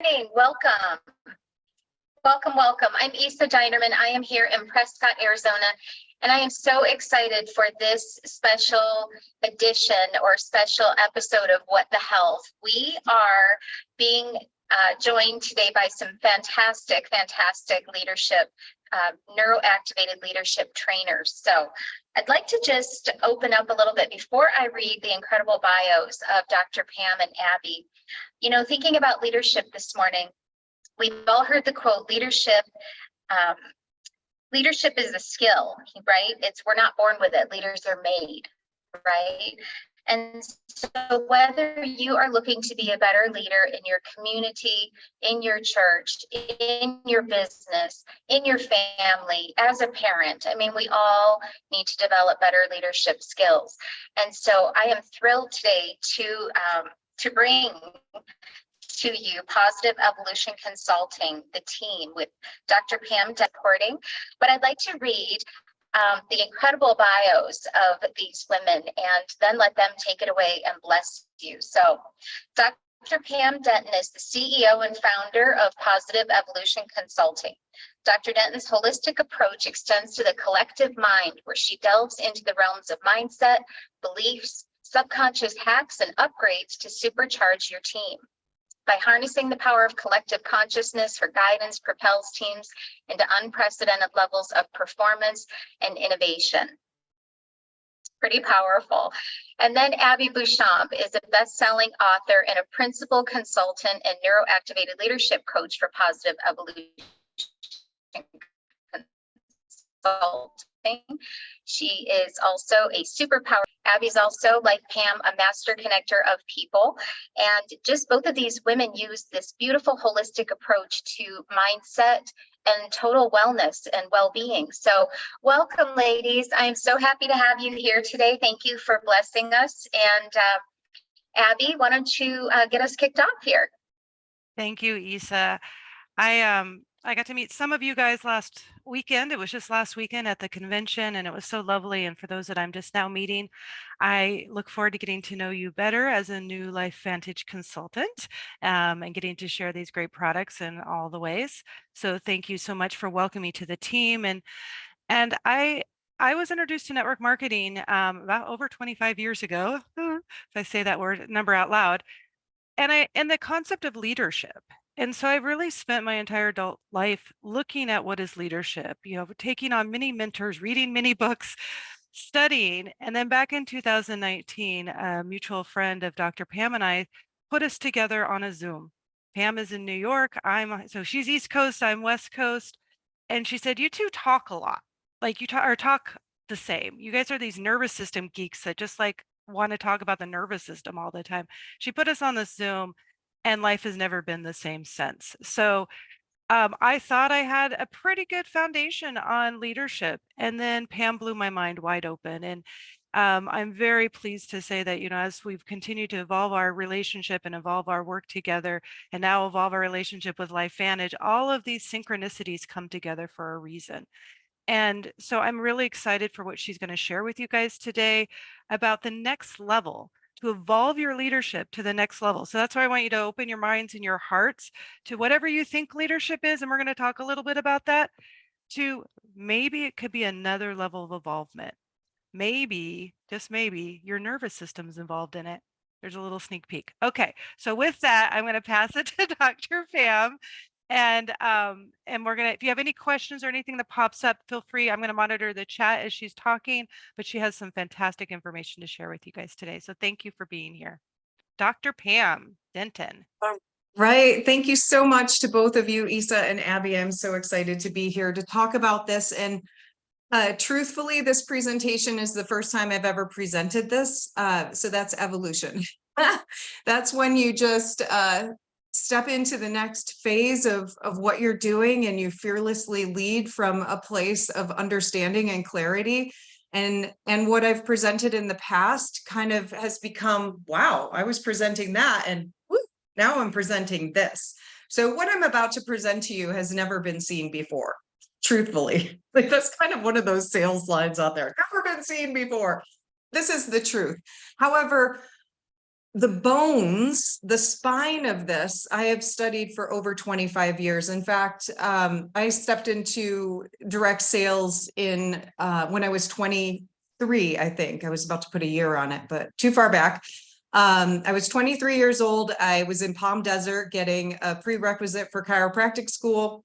morning. Welcome. Welcome. I'm Isa Dinerman. I am here in Prescott, Arizona, and I am so excited for this special edition or special episode of What the Health. We are being joined today by some fantastic leadership, Neuro Activated Leadership trainers. So I'd like to just open up a little bit before I read the incredible bios of Dr. Pam and Abby. You know, thinking about leadership this morning, we've all heard the quote, leadership is a skill, right? We're not born with it, leaders are made, right? And so whether you are looking to be a better leader in your community, in your church, in your business, in your family, as a parent, I mean, we all need to develop better leadership skills. And so I am thrilled today to bring to you Positive Evolution Consulting, the team with Dr. Pam Denton. But I'd like to read the incredible bios of these women and then let them take it away and bless you. So Dr. Pam Denton is the CEO and founder of Positive Evolution Consulting. Dr. Denton's holistic approach extends to the collective mind, where she delves into the realms of mindset, beliefs, subconscious hacks, and upgrades to supercharge your team. By harnessing the power of collective consciousness, her guidance propels teams into unprecedented levels of performance and innovation. Pretty powerful. And then Abby Beauchamp is a best-selling author and a principal consultant and neuro-activated leadership coach for Positive Evolution Consulting. She is also a superpower. Abby's also, like Pam, a master connector of people. And just both of these women use this beautiful holistic approach to mindset and total wellness and well-being. So welcome, ladies. I'm so happy to have you here today. Thank you for blessing us. And Abby, why don't you get us kicked off here? Thank you, Isa. I got to meet some of you guys last weekend. It was just last weekend at the convention, and it was so lovely. And for those that I'm just now meeting, I look forward to getting to know you better as a new Life Vantage consultant and getting to share these great products in all the ways. So thank you so much for welcoming me to the team. And I was introduced to network marketing about over 25 years ago, if I say that number out loud, and the concept of leadership. And so I've really spent my entire adult life looking at what is leadership, taking on many mentors, reading many books, studying. And then back in 2019, a mutual friend of Dr. Pam and I put us together on a Zoom. Pam is in New York. So she's East Coast, I'm West Coast. And she said, you two talk a lot. Like you talk the same. You guys are these nervous system geeks that just want to talk about the nervous system all the time. She put us on this Zoom, and life has never been the same since. So I thought I had a pretty good foundation on leadership, and then Pam blew my mind wide open. And I'm very pleased to say that, as we've continued to evolve our relationship and evolve our work together, and now evolve our relationship with Life Vantage, all of these synchronicities come together for a reason. And so I'm really excited for what she's going to share with you guys today about the next level, to evolve your leadership to the next level. So that's why I want you to open your minds and your hearts to whatever you think leadership is. And we're going to talk a little bit about that, to maybe it could be another level of involvement. Maybe, just maybe, your nervous system is involved in it. There's a little sneak peek. Okay, so with that, I'm going to pass it to Dr. Pam. And we're gonna, if you have any questions or anything that pops up, feel free. I'm gonna monitor the chat as she's talking, but she has some fantastic information to share with you guys today. So thank you for being here. Dr. Pam Denton. Right. Thank you so much to both of you, Isa and Abby. I'm so excited to be here to talk about this. And truthfully, this presentation is the first time I've ever presented this. So that's evolution. That's when you just step into the next phase of what you're doing, and you fearlessly lead from a place of understanding and clarity. And what I've presented in the past kind of has become, wow, I was presenting that, and whoo, now I'm presenting this. So what I'm about to present to you has never been seen before, truthfully. Like, that's kind of one of those sales lines out there. Never been seen before. This is the truth. However, the bones, the spine of this, I have studied for over 25 years. In fact, I stepped into direct sales in when I was 23, I think. I was about to put a year on it, but too far back. I was 23 years old. I was in Palm Desert getting a prerequisite for chiropractic school.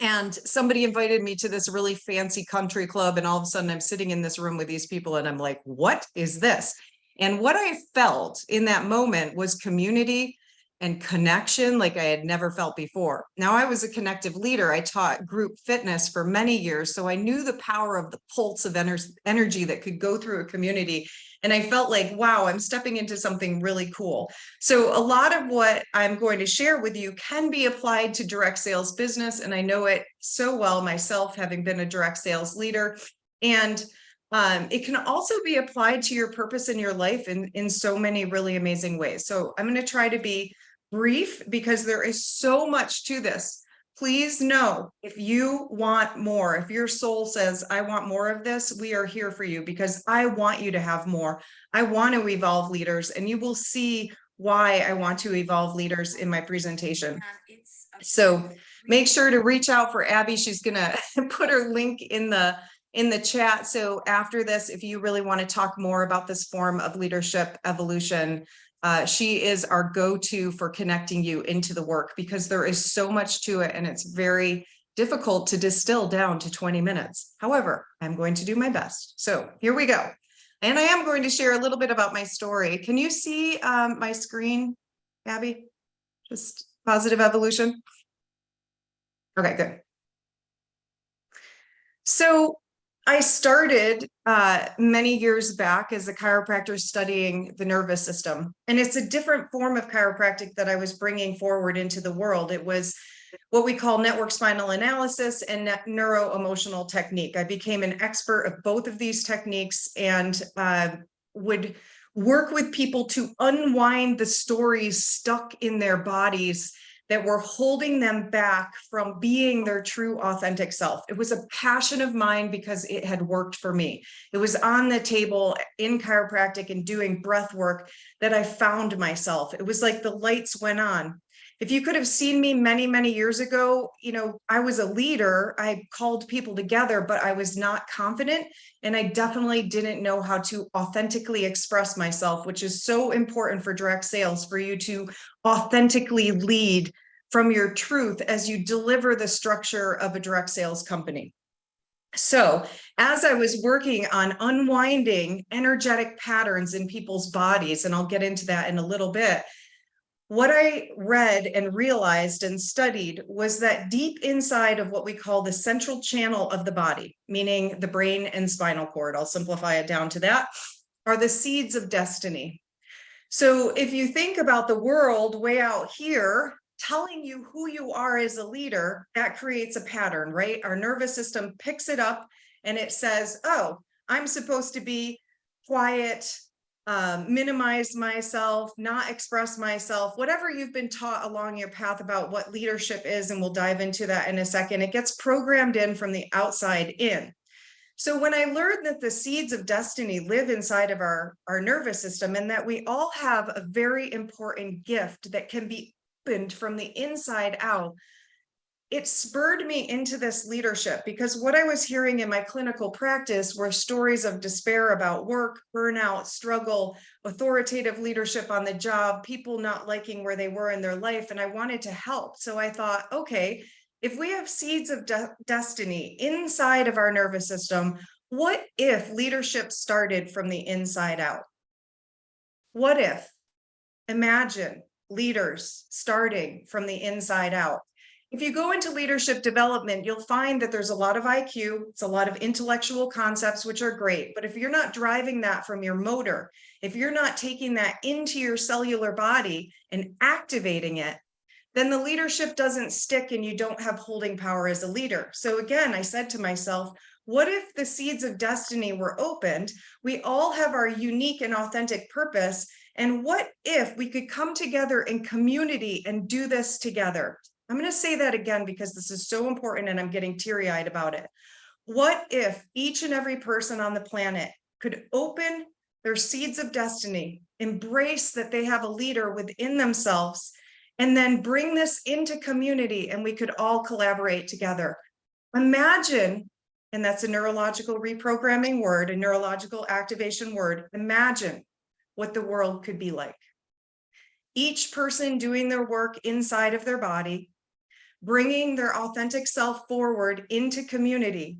And somebody invited me to this really fancy country club. And all of a sudden I'm sitting in this room with these people and I'm like, what is this? And what I felt in that moment was community and connection like I had never felt before. Now, I was a connective leader. I taught group fitness for many years. So I knew the power of the pulse of energy that could go through a community. And I felt like, wow, I'm stepping into something really cool. So a lot of what I'm going to share with you can be applied to direct sales business. And I know it so well myself, having been a direct sales leader. And it can also be applied to your purpose in your life in so many really amazing ways. So I'm going to try to be brief because there is so much to this. Please know if you want more, if your soul says, I want more of this, we are here for you because I want you to have more. I want to evolve leaders, and you will see why I want to evolve leaders in my presentation. So make sure to reach out for Abby. She's going to put her link in the chat. So after this, if you really want to talk more about this form of leadership evolution, she is our go-to for connecting you into the work because there is so much to it and it's very difficult to distill down to 20 minutes. However, I'm going to do my best. So here we go. And I am going to share a little bit about my story. Can you see my screen, Abby? Just positive evolution. Okay, good. So I started many years back as a chiropractor studying the nervous system. And it's a different form of chiropractic that I was bringing forward into the world. It was what we call network spinal analysis and neuro-emotional technique. I became an expert of both of these techniques and would work with people to unwind the stories stuck in their bodies that were holding them back from being their true authentic self. It was a passion of mine because it had worked for me. It was on the table in chiropractic and doing breath work that I found myself. It was like the lights went on. If you could have seen me many, many years ago, I was a leader. I called people together, but I was not confident. And I definitely didn't know how to authentically express myself, which is so important for direct sales, for you to authentically lead from your truth as you deliver the structure of a direct sales company. So as I was working on unwinding energetic patterns in people's bodies, and I'll get into that in a little bit, what I read and realized and studied was that deep inside of what we call the central channel of the body, meaning the brain and spinal cord, I'll simplify it down to that, are the seeds of destiny. So if you think about the world way out here, telling you who you are as a leader, that creates a pattern, right? Our nervous system picks it up and it says, oh, I'm supposed to be quiet, minimize myself, not express myself, whatever you've been taught along your path about what leadership is, and we'll dive into that in a second. It gets programmed in from the outside in. So when I learned that the seeds of destiny live inside of our nervous system and that we all have a very important gift that can be opened from the inside out, it spurred me into this leadership, because what I was hearing in my clinical practice were stories of despair about work, burnout, struggle, authoritative leadership on the job, people not liking where they were in their life, and I wanted to help. So I thought, okay, if we have seeds of destiny inside of our nervous system, what if leadership started from the inside out? What if? Imagine leaders starting from the inside out. If you go into leadership development, you'll find that there's a lot of IQ, it's a lot of intellectual concepts, which are great. But if you're not driving that from your motor, if you're not taking that into your cellular body and activating it, then the leadership doesn't stick and you don't have holding power as a leader. So again, I said to myself, what if the seeds of destiny were opened? We all have our unique and authentic purpose. And what if we could come together in community and do this together? I'm going to say that again because this is so important and I'm getting teary-eyed about it. What if each and every person on the planet could open their seeds of destiny, embrace that they have a leader within themselves, and then bring this into community and we could all collaborate together. Imagine, and that's a neurological reprogramming word, a neurological activation word, imagine what the world could be like. Each person doing their work inside of their body, bringing their authentic self forward into community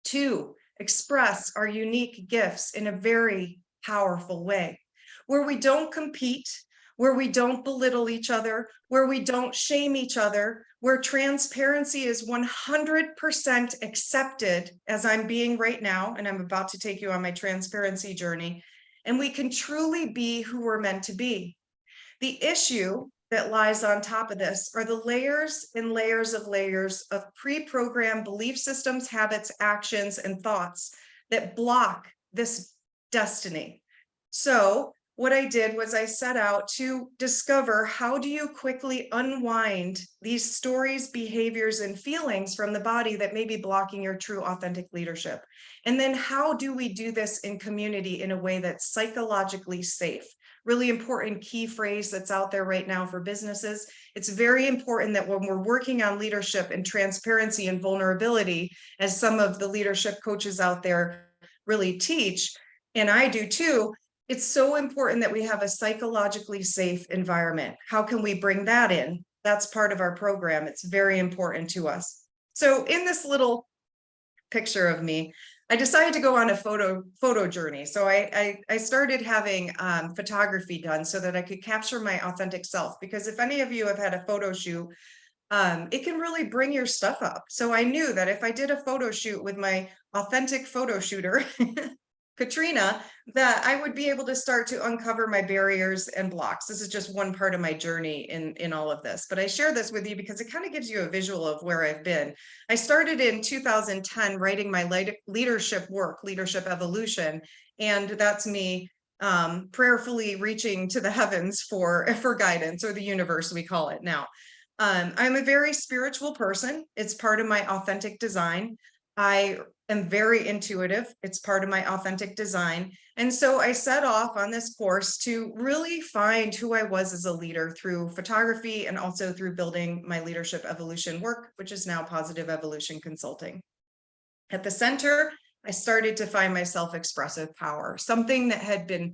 to express our unique gifts in a very powerful way, where we don't compete, where we don't belittle each other, where we don't shame each other, where transparency is 100% accepted as I'm being right now, and I'm about to take you on my transparency journey, and we can truly be who we're meant to be. The issue that lies on top of this are the layers and layers of pre-programmed belief systems, habits, actions, and thoughts that block this destiny. So what I did was I set out to discover, how do you quickly unwind these stories, behaviors, and feelings from the body that may be blocking your true authentic leadership? And then how do we do this in community in a way that's psychologically safe? Really important key phrase that's out there right now for businesses. It's very important that when we're working on leadership and transparency and vulnerability, as some of the leadership coaches out there really teach, and I do too, it's so important that we have a psychologically safe environment. How can we bring that in? That's part of our program. It's very important to us. So in this little picture of me, I decided to go on a photo journey. So I started having photography done so that I could capture my authentic self. Because if any of you have had a photo shoot, it can really bring your stuff up. So I knew that if I did a photo shoot with my authentic photo shooter, Katrina, that I would be able to start to uncover my barriers and blocks. This is just one part of my journey in all of this, but I share this with you because it kind of gives you a visual of where I've been. I started in 2010 writing my leadership work, Leadership Evolution, and that's me prayerfully reaching to the heavens for guidance, or the universe, we call it now. I'm a very spiritual person. It's part of my authentic design. I am very intuitive. It's part of my authentic design. And so I set off on this course to really find who I was as a leader through photography and also through building my leadership evolution work, which is now Positive Evolution Consulting. At the center, I started to find my self-expressive power, something that had been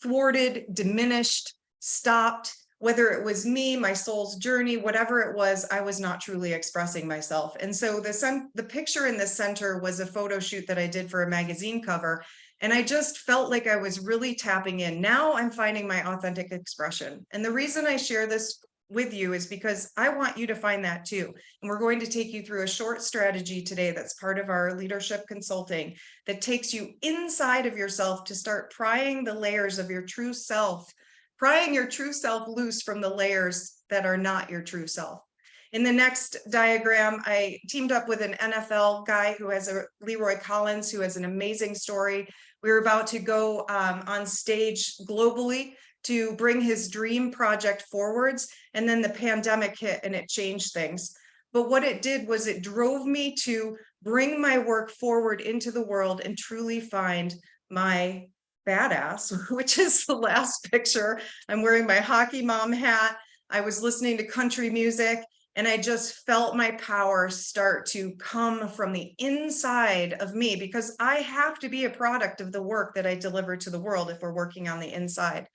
thwarted, diminished, stopped. Whether it was me, my soul's journey, whatever it was, I was not truly expressing myself. And so the picture in the center was a photo shoot that I did for a magazine cover. And I just felt like I was really tapping in. Now I'm finding my authentic expression. And the reason I share this with you is because I want you to find that too. And we're going to take you through a short strategy today that's part of our leadership consulting that takes you inside of yourself to start prying the layers of your true self, prying your true self loose from the layers that are not your true self. In the next diagram, I teamed up with an NFL guy who has Leroy Collins, who has an amazing story. We were about to go on stage globally to bring his dream project forwards. And then the pandemic hit and it changed things. But what it did was it drove me to bring my work forward into the world and truly find my badass, which is the last picture. I'm wearing my hockey mom hat. I was listening to country music and I just felt my power start to come from the inside of me, because I have to be a product of the work that I deliver to the world if we're working on the inside.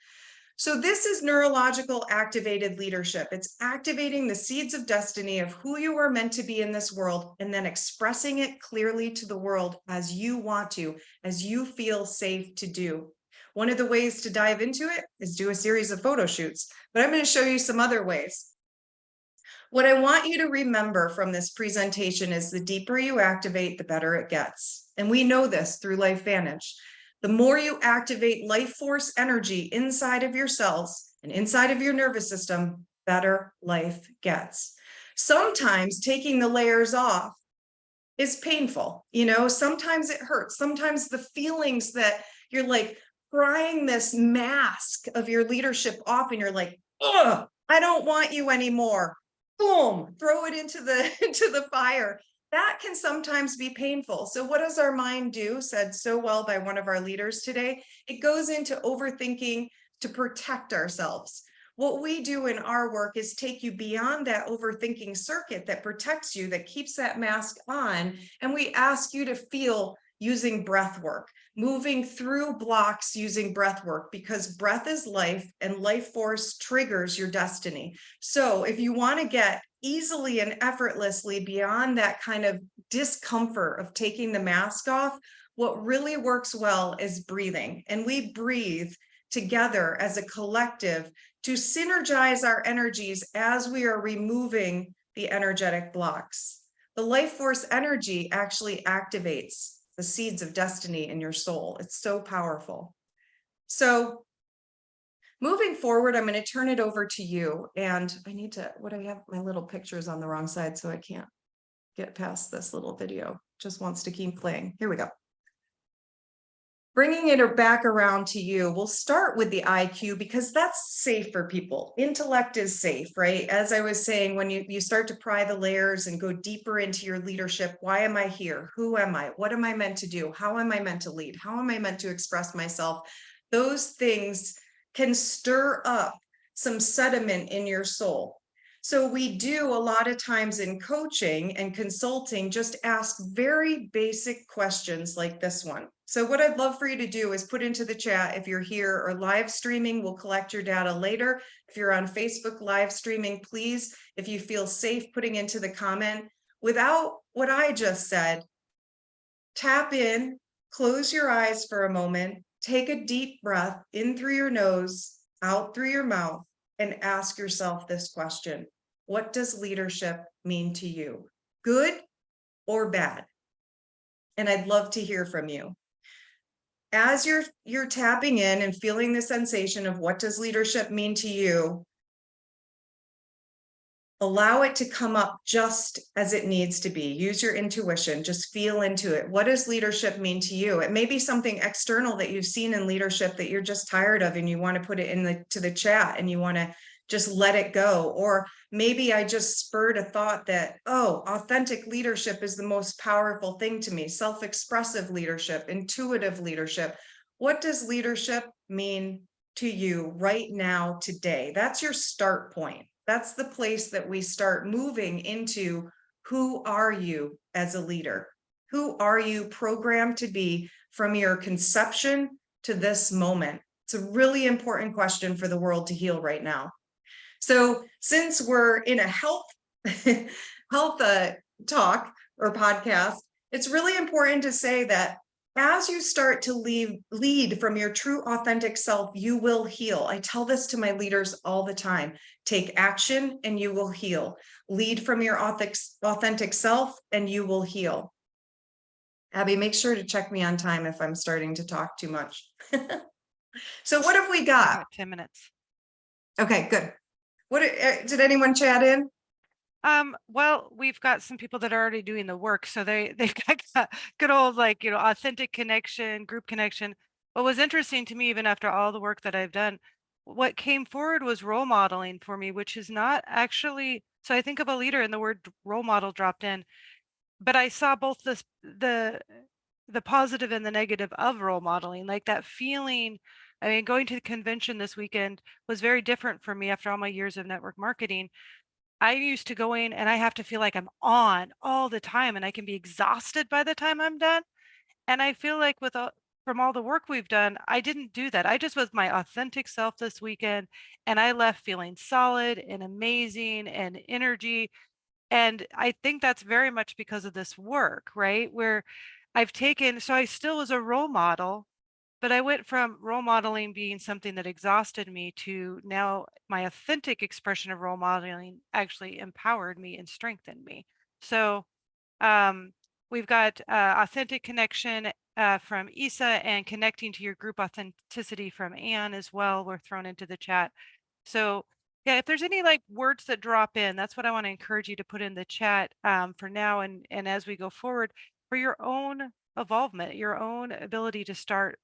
So this is neurological activated leadership. It's activating the seeds of destiny of who you are meant to be in this world, and then expressing it clearly to the world as you want to, as you feel safe to do. One of the ways to dive into it is do a series of photo shoots, but I'm going to show you some other ways. What I want you to remember from this presentation is the deeper you activate, the better it gets. And we know this through LifeVantage. The more you activate life force energy inside of your cells and inside of your nervous system, better life gets. Sometimes taking the layers off is painful. You know, sometimes it hurts. Sometimes the feelings that you're like prying this mask of your leadership off and you're like, ugh, I don't want you anymore. Boom, throw it into the fire. that can sometimes be painful. So what does our mind do? Said so well by one of our leaders today. It goes into overthinking to protect ourselves. What we do in our work is take you beyond that overthinking circuit that protects you, that keeps that mask on. And we ask you to feel using breath work, moving through blocks using breath work, because breath is life and life force triggers your destiny. So if you want to get easily and effortlessly beyond that kind of discomfort of taking the mask off, what really works well is breathing. And we breathe together as a collective to synergize our energies as we are removing the energetic blocks. The life force energy actually activates the seeds of destiny in your soul. It's so powerful. So moving forward, I'm going to turn it over to you. And I need to, I have my little pictures on the wrong side, so I can't get past this little video. Just wants to keep playing. Here we go. Bringing it back around to you, we'll start with the IQ because that's safe for people. Intellect is safe, right? As I was saying, when you start to pry the layers and go deeper into your leadership, why am I here? Who am I? What am I meant to do? How am I meant to lead? How am I meant to express myself? Those things can stir up some sediment in your soul. So we do a lot of times in coaching and consulting, just ask very basic questions like this one. So what I'd love for you to do is put into the chat if you're here or live streaming, we'll collect your data later. If you're on Facebook live streaming, please, if you feel safe putting into the comment, without what I just said, tap in, close your eyes for a moment, take a deep breath in through your nose, out through your mouth, and ask yourself this question. What does leadership mean to you? Good or bad? And I'd love to hear from you. As you're tapping in and feeling the sensation of what does leadership mean to you, allow it to come up just as it needs to be. Use your intuition, just feel into it. What does leadership mean to you? It may be something external that you've seen in leadership that you're just tired of and you want to put it into the chat and you want to just let it go. Or maybe I just spurred a thought that, oh, authentic leadership is the most powerful thing to me. Self-expressive leadership, intuitive leadership. What does leadership mean to you right now, today? That's your start point. That's the place that we start moving into who are you as a leader? Who are you programmed to be from your conception to this moment? It's a really important question for the world to heal right now. So since we're in a health talk or podcast, it's really important to say that as you start to lead from your true authentic self, you will heal. I tell this to my leaders all the time. Take action and you will heal. Lead from your authentic self and you will heal. Abby, make sure to check me on time if I'm starting to talk too much. So what have we got? 10 minutes. Okay, good. What did anyone chat in? Well, we've got some people that are already doing the work, so they've got good old, like, authentic connection, group connection. What was interesting to me, even after all the work that I've done, what came forward was role modeling for me, which is not actually, so I think of a leader and the word role model dropped in, but I saw both the positive and the negative of role modeling, like that feeling. I mean, going to the convention this weekend was very different for me after all my years of network marketing. I used to go in and I have to feel like I'm on all the time and I can be exhausted by the time I'm done. And I feel like from all the work we've done, I didn't do that. I just was my authentic self this weekend and I left feeling solid and amazing and energy. And I think that's very much because of this work, right? Where so I still was a role model, but I went from role modeling being something that exhausted me to now my authentic expression of role modeling actually empowered me and strengthened me. So we've got authentic connection from Isa and connecting to your group authenticity from Anne as well. We're thrown into the chat. So yeah, if there's any like words that drop in, that's what I want to encourage you to put in the chat for now and as we go forward for your own evolvement, your own ability to start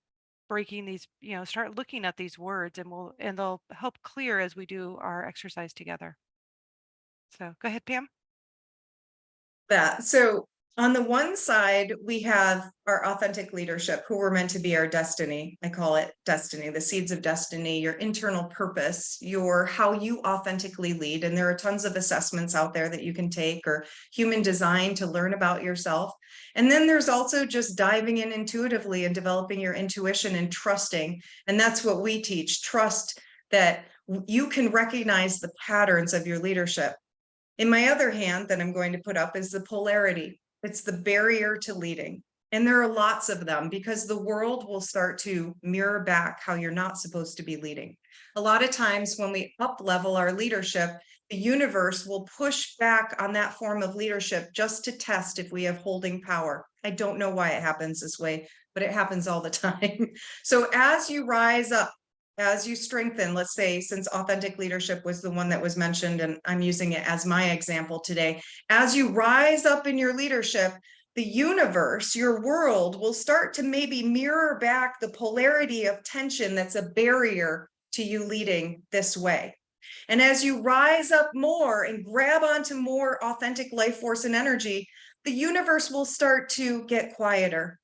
breaking these, start looking at these words and they'll help clear as we do our exercise together. So go ahead, Pam. So On the one side, we have our authentic leadership, who we're meant to be our destiny. I call it destiny, the seeds of destiny, your internal purpose, your how you authentically lead. And there are tons of assessments out there that you can take, or human design, to learn about yourself. And then there's also just diving in intuitively and developing your intuition and trusting. And that's what we teach. Trust that you can recognize the patterns of your leadership. In my other hand that I'm going to put up is the polarity. It's the barrier to leading. And there are lots of them, because the world will start to mirror back how you're not supposed to be leading. A lot of times when we up level our leadership, the universe will push back on that form of leadership just to test if we have holding power. I don't know why it happens this way, but it happens all the time. So as you rise up, as you strengthen, let's say, since authentic leadership was the one that was mentioned, and I'm using it as my example today, as you rise up in your leadership, the universe, your world, will start to maybe mirror back the polarity of tension that's a barrier to you leading this way. And as you rise up more and grab onto more authentic life force and energy, the universe will start to get quieter.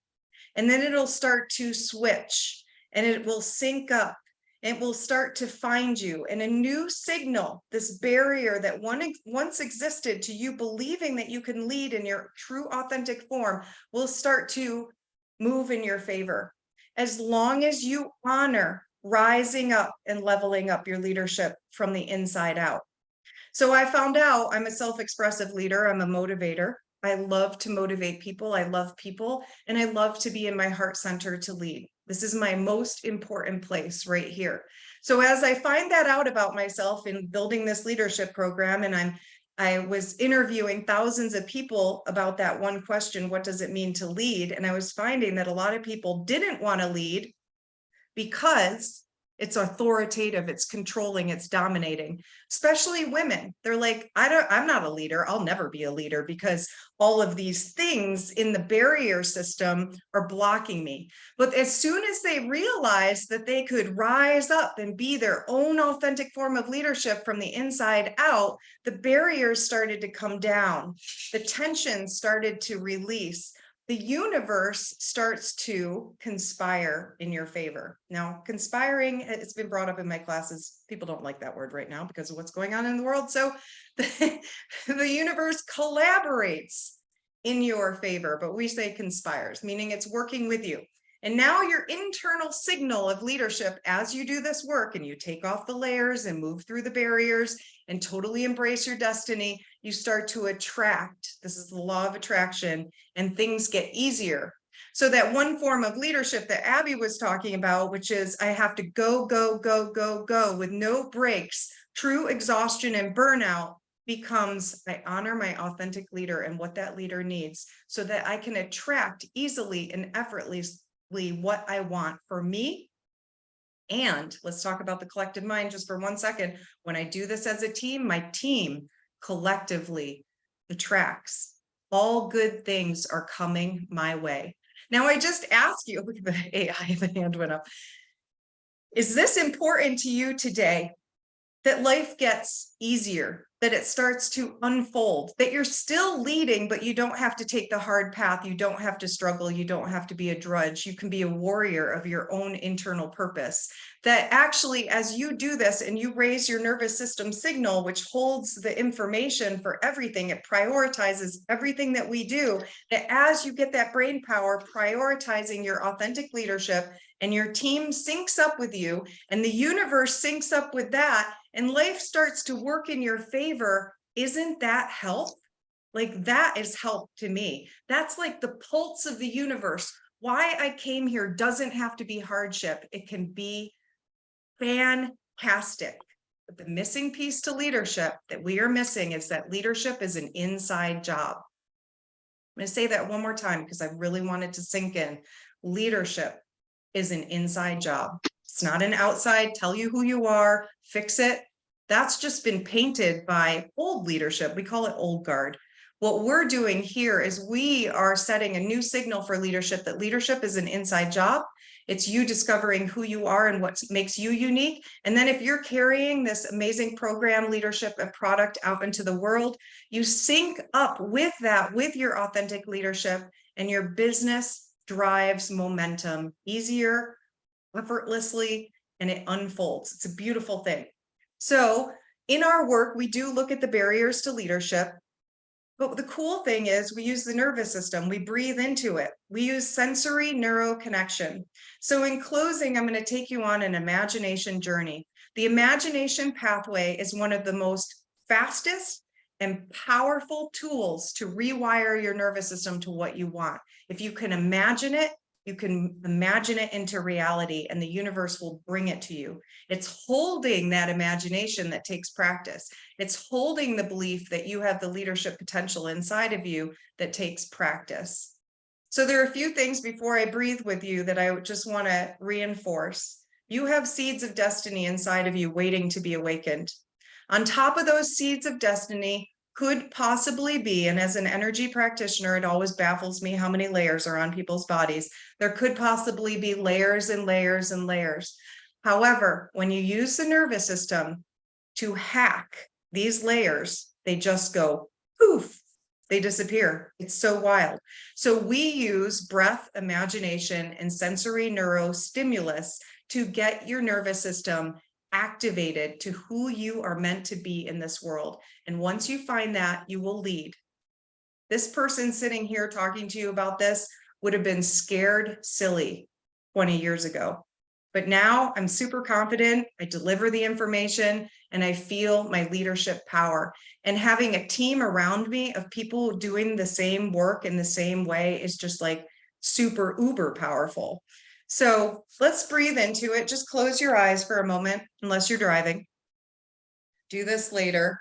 And then it'll start to switch, and it will sync up. It will start to find you, and a new signal, this barrier that once existed to you believing that you can lead in your true authentic form, will start to move in your favor. As long as you honor rising up and leveling up your leadership from the inside out. So I found out I'm a self-expressive leader. I'm a motivator. I love to motivate people. I love people, and I love to be in my heart center to lead. This is my most important place right here. So as I find that out about myself in building this leadership program, and I was interviewing thousands of people about that one question, what does it mean to lead? And I was finding that a lot of people didn't want to lead because it's authoritative, it's controlling, it's dominating, especially women. They're like, I'm not a leader. I'll never be a leader because all of these things in the barrier system are blocking me. But as soon as they realized that they could rise up and be their own authentic form of leadership from the inside out, the barriers started to come down. The tension started to release. The universe starts to conspire in your favor. Now, conspiring, it's been brought up in my classes. People don't like that word right now because of what's going on in the world. So the universe collaborates in your favor, but we say conspires, meaning it's working with you. And now your internal signal of leadership, as you do this work and you take off the layers and move through the barriers and totally embrace your destiny, you start to attract. This is the law of attraction, and things get easier. So that one form of leadership that Abby was talking about, which is I have to go, go, go, go, go with no breaks, true exhaustion and burnout, becomes I honor my authentic leader and what that leader needs so that I can attract easily and effortlessly what I want for me. And let's talk about the collective mind just for 1 second. When I do this as a team, my team collectively attracts. All good things are coming my way. Now, I just ask you, look at the AI, the hand went up. Is this important to you today? That life gets easier, that it starts to unfold, that you're still leading, but you don't have to take the hard path. You don't have to struggle. You don't have to be a drudge. You can be a warrior of your own internal purpose. That actually, as you do this and you raise your nervous system signal, which holds the information for everything, it prioritizes everything that we do, that as you get that brain power, prioritizing your authentic leadership, and your team syncs up with you, and the universe syncs up with that, and life starts to work in your favor. Isn't that help? Like, that is help to me. That's like the pulse of the universe. Why I came here doesn't have to be hardship. It can be fantastic. But the missing piece to leadership that we are missing is that leadership is an inside job. I'm going to say that one more time because I really want it to sink in. Leadership is an inside job. It's not an outside, tell you who you are, fix it. That's just been painted by old leadership. We call it old guard. What we're doing here is we are setting a new signal for leadership, that leadership is an inside job. It's you discovering who you are and what makes you unique. And then if you're carrying this amazing program, leadership, and product out into the world, you sync up with that, with your authentic leadership, and your business drives momentum easier, effortlessly, and it unfolds. It's a beautiful thing. So in our work, we do look at the barriers to leadership. But the cool thing is we use the nervous system, we breathe into it. We use sensory neuro connection. So in closing, I'm going to take you on an imagination journey. The imagination pathway is one of the most fastest and powerful tools to rewire your nervous system to what you want. If you can imagine it, you can imagine it into reality, and the universe will bring it to you. It's holding that imagination that takes practice. It's holding the belief that you have the leadership potential inside of you that takes practice. So there are a few things before I breathe with you that I just want to reinforce. You have seeds of destiny inside of you waiting to be awakened. On top of those seeds of destiny could possibly be, and as an energy practitioner, it always baffles me how many layers are on people's bodies. There could possibly be layers and layers and layers. However, when you use the nervous system to hack these layers, they just go poof, they disappear. It's so wild. So we use breath, imagination, and sensory neurostimulus to get your nervous system activated to who you are meant to be in this world. And once you find that, you will lead. This person sitting here talking to you about this would have been scared silly 20 years ago. But now I'm super confident, I deliver the information, and I feel my leadership power. And having a team around me of people doing the same work in the same way is just like super uber powerful. So let's breathe into it. Just close your eyes for a moment, unless you're driving. Do this later.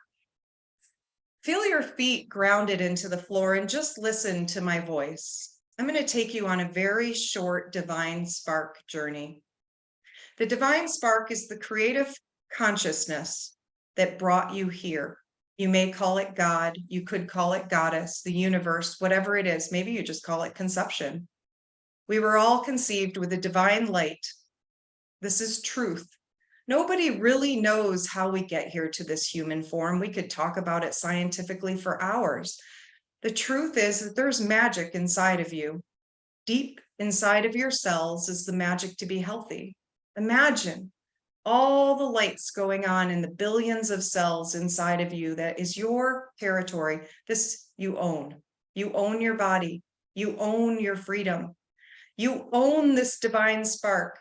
Feel your feet grounded into the floor and just listen to my voice. I'm going to take you on a very short divine spark journey. The divine spark is the creative consciousness that brought you here. You may call it God, you could call it goddess, the universe, whatever it is. Maybe you just call it conception. We were all conceived with a divine light. This is truth. Nobody really knows how we get here to this human form. We could talk about it scientifically for hours. The truth is that there's magic inside of you. Deep inside of your cells is the magic to be healthy. Imagine all the lights going on in the billions of cells inside of you. That is your territory. This you own. You own your body. You own your freedom. You own this divine spark.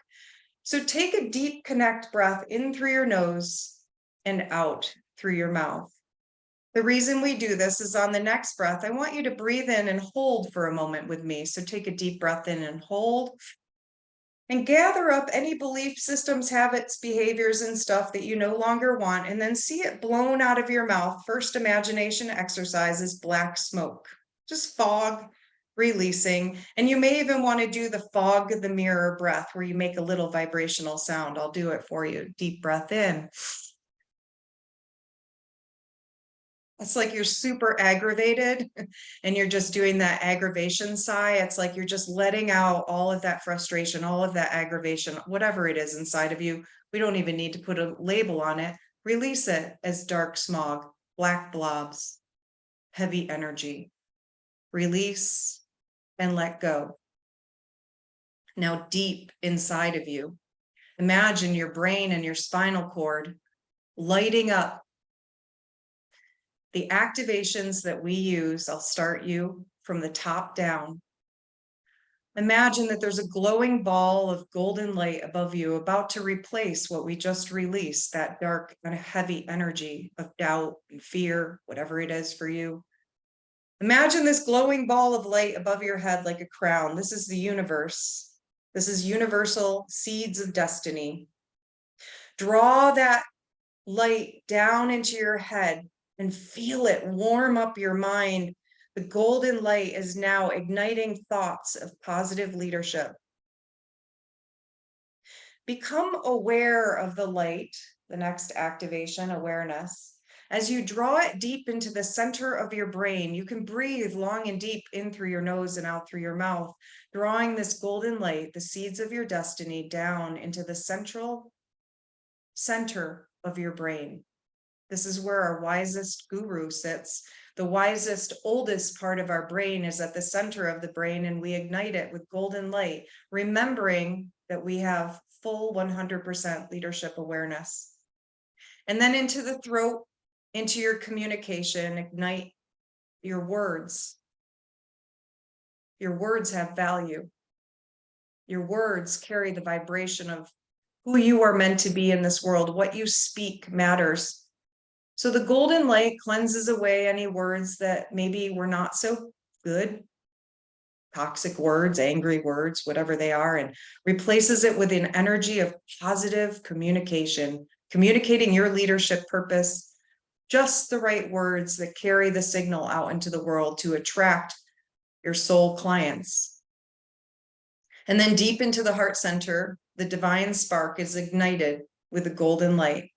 So take a deep connect breath in through your nose and out through your mouth. The reason we do this is on the next breath, I want you to breathe in and hold for a moment with me. So take a deep breath in and hold. And gather up any belief systems, habits, behaviors, and stuff that you no longer want, and then see it blown out of your mouth. First imagination exercise is black smoke. Just fog, releasing. And you may even want to do the fog of the mirror breath where you make a little vibrational sound. I'll do it for you. Deep breath in. It's like you're super aggravated and you're just doing that aggravation sigh. It's like you're just letting out all of that frustration, all of that aggravation, whatever it is inside of you. We don't even need to put a label on it. Release it as dark smog, black blobs, heavy energy. Release and let go. Now, deep inside of you, imagine your brain and your spinal cord lighting up. The activations that we use, I'll start you from the top down. Imagine that there's a glowing ball of golden light above you about to replace what we just released, that dark and heavy energy of doubt and fear, whatever it is for you. Imagine this glowing ball of light above your head like a crown. This is the universe. This is universal seeds of destiny. Draw that light down into your head and feel it warm up your mind. The golden light is now igniting thoughts of positive leadership. Become aware of the light, the next activation, awareness. As you draw it deep into the center of your brain, you can breathe long and deep in through your nose and out through your mouth, drawing this golden light, the seeds of your destiny, down into the central center of your brain. This is where our wisest guru sits. The wisest, oldest part of our brain is at the center of the brain, and we ignite it with golden light, remembering that we have full 100% leadership awareness. And then into the throat, into your communication, ignite your words. Your words have value. Your words carry the vibration of who you are meant to be in this world. What you speak matters. So the golden light cleanses away any words that maybe were not so good, toxic words, angry words, whatever they are, and replaces it with an energy of positive communication, communicating your leadership purpose, just the right words that carry the signal out into the world to attract your soul clients. And then deep into the heart center, the divine spark is ignited with the golden light.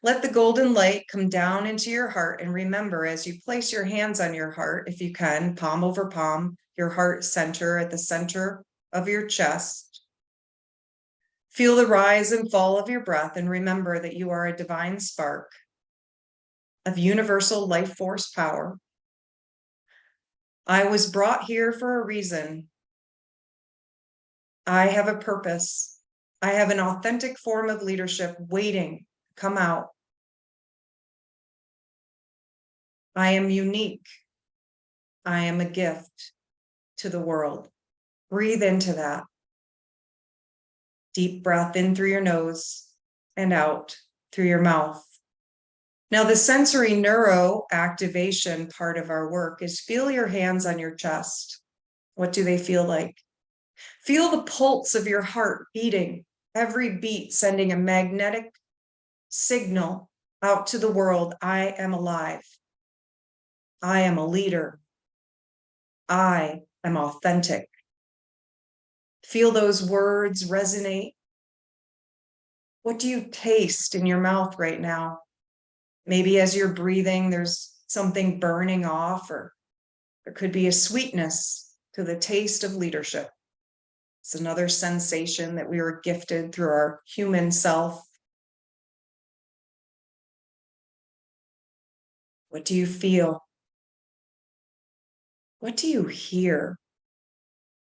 Let the golden light come down into your heart, and remember, as you place your hands on your heart, if you can, palm over palm, your heart center at the center of your chest. Feel the rise and fall of your breath, and remember that you are a divine spark of universal life force power. I was brought here for a reason. I have a purpose. I have an authentic form of leadership waiting to come out. I am unique. I am a gift to the world. Breathe into that. Deep breath in through your nose and out through your mouth. Now, the sensory neuro activation part of our work is feel your hands on your chest. What do they feel like? Feel the pulse of your heart beating, every beat sending a magnetic signal out to the world. I am alive. I am a leader. I am authentic. Feel those words resonate. What do you taste in your mouth right now? Maybe as you're breathing, there's something burning off, or there could be a sweetness to the taste of leadership. It's another sensation that we were gifted through our human self. What do you feel? What do you hear?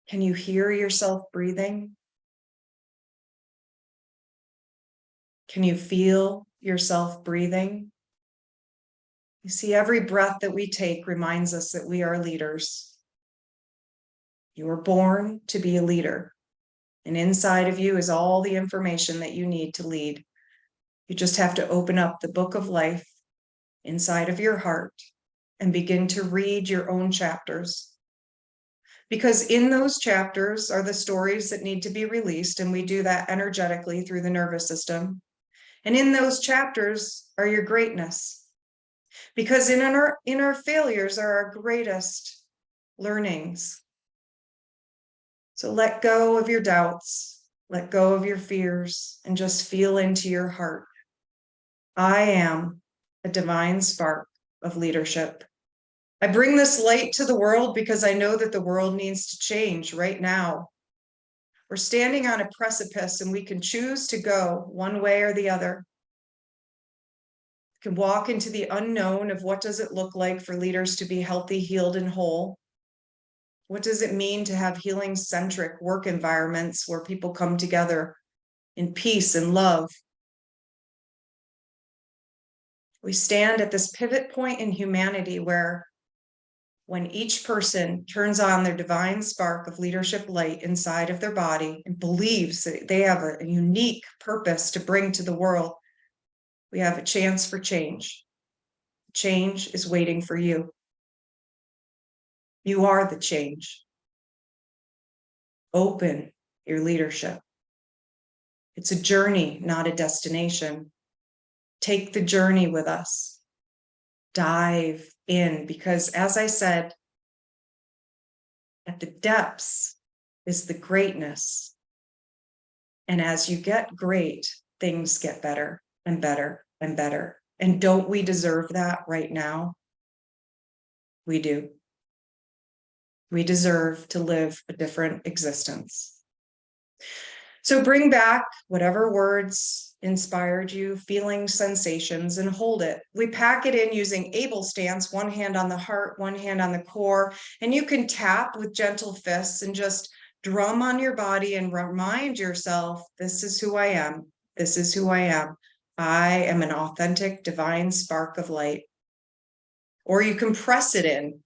Can you hear yourself breathing? Can you feel yourself breathing? You see, every breath that we take reminds us that we are leaders. You were born to be a leader, and inside of you is all the information that you need to lead. You just have to open up the book of life inside of your heart and begin to read your own chapters. Because in those chapters are the stories that need to be released, and we do that energetically through the nervous system. And in those chapters are your greatness. Because in our failures are our greatest learnings. So let go of your doubts, let go of your fears, and just feel into your heart. I am a divine spark of leadership. I bring this light to the world because I know that the world needs to change right now. We're standing on a precipice, and we can choose to go one way or the other. We can walk into the unknown of what does it look like for leaders to be healthy, healed, and whole. What does it mean to have healing-centric work environments where people come together in peace and love? We stand at this pivot point in humanity where when each person turns on their divine spark of leadership light inside of their body and believes that they have a unique purpose to bring to the world, we have a chance for change. Change is waiting for you. You are the change. Open your leadership. It's a journey, not a destination. Take the journey with us. Dive in, because as I said, at the depths is the greatness. And as you get great, things get better and better and better And don't we deserve that right now? We do. We deserve to live a different existence. So bring back whatever words inspired you, feelings, sensations, and hold it. We pack it in using able stance, one hand on the heart, one hand on the core, and you can tap with gentle fists and just drum on your body and remind yourself, this is who I am. This is who I am. I am an authentic, divine spark of light. Or you can press it in.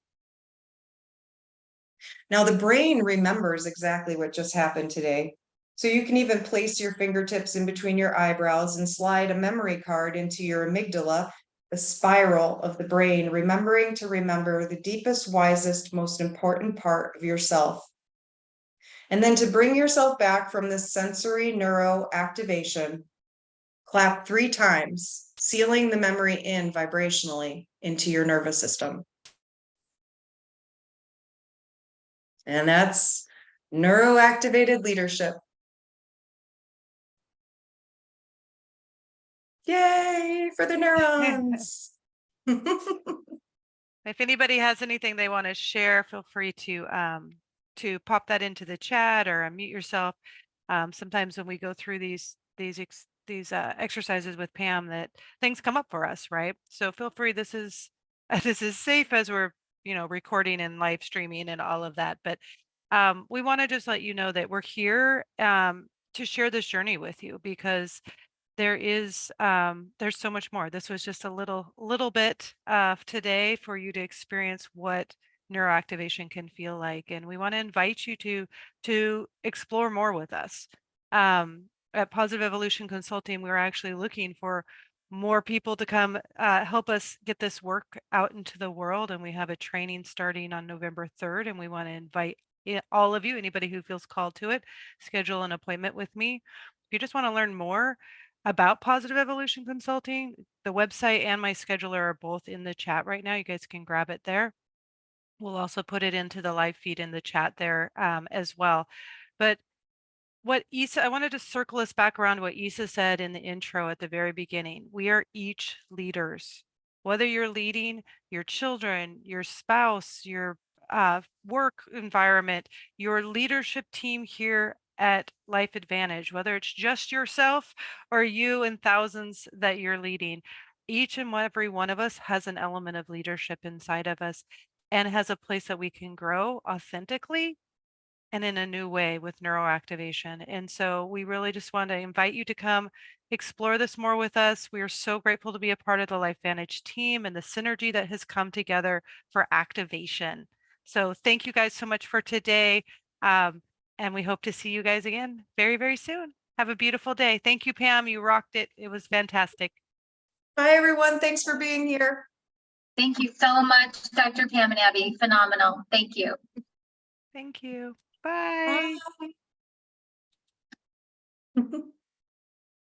Now the brain remembers exactly what just happened today. So you can even place your fingertips in between your eyebrows and slide a memory card into your amygdala, the spiral of the brain, remembering to remember the deepest, wisest, most important part of yourself. And then to bring yourself back from this sensory neuro activation, clap 3 times, sealing the memory in vibrationally into your nervous system. And that's Neuro Activated Leadership. Yay for the neurons. If anybody has anything they want to share, feel free to pop that into the chat or unmute yourself. Sometimes when we go through these exercises with Pam, that things come up for us, right? So feel free. This is this is safe as we're recording and live streaming and all of that. But we want to just let you know that we're here to share this journey with you, because there's so much more. This was just a little bit of today for you to experience what neuroactivation can feel like, and we want to invite you to explore more with us. At Positive Evolution Consulting, we're actually looking for more people to come help us get this work out into the world, and we have a training starting on November 3rd, and we want to invite all of you, anybody who feels called to it, schedule an appointment with me. If you just want to learn more about Positive Evolution Consulting, the website and my scheduler are both in the chat right now. You guys can grab it there. We'll also put it into the live feed in the chat there as well. But what Isa, I wanted to circle us back around what Isa said in the intro at the very beginning. We are each leaders. Whether you're leading your children, your spouse, your work environment, your leadership team here at Life Advantage, whether it's just yourself or you and thousands that you're leading, each and every one of us has an element of leadership inside of us and has a place that we can grow authentically and in a new way with neuroactivation. And so we really just want to invite you to come explore this more with us. We are so grateful to be a part of the LifeVantage team and the synergy that has come together for activation. So thank you guys so much for today. And we hope to see you guys again very, very soon. Have a beautiful day. Thank you, Pam. You rocked it. It was fantastic. Bye, everyone. Thanks for being here. Thank you so much, Dr. Pam and Abby. Phenomenal. Thank you. Thank you. Bye. Bye.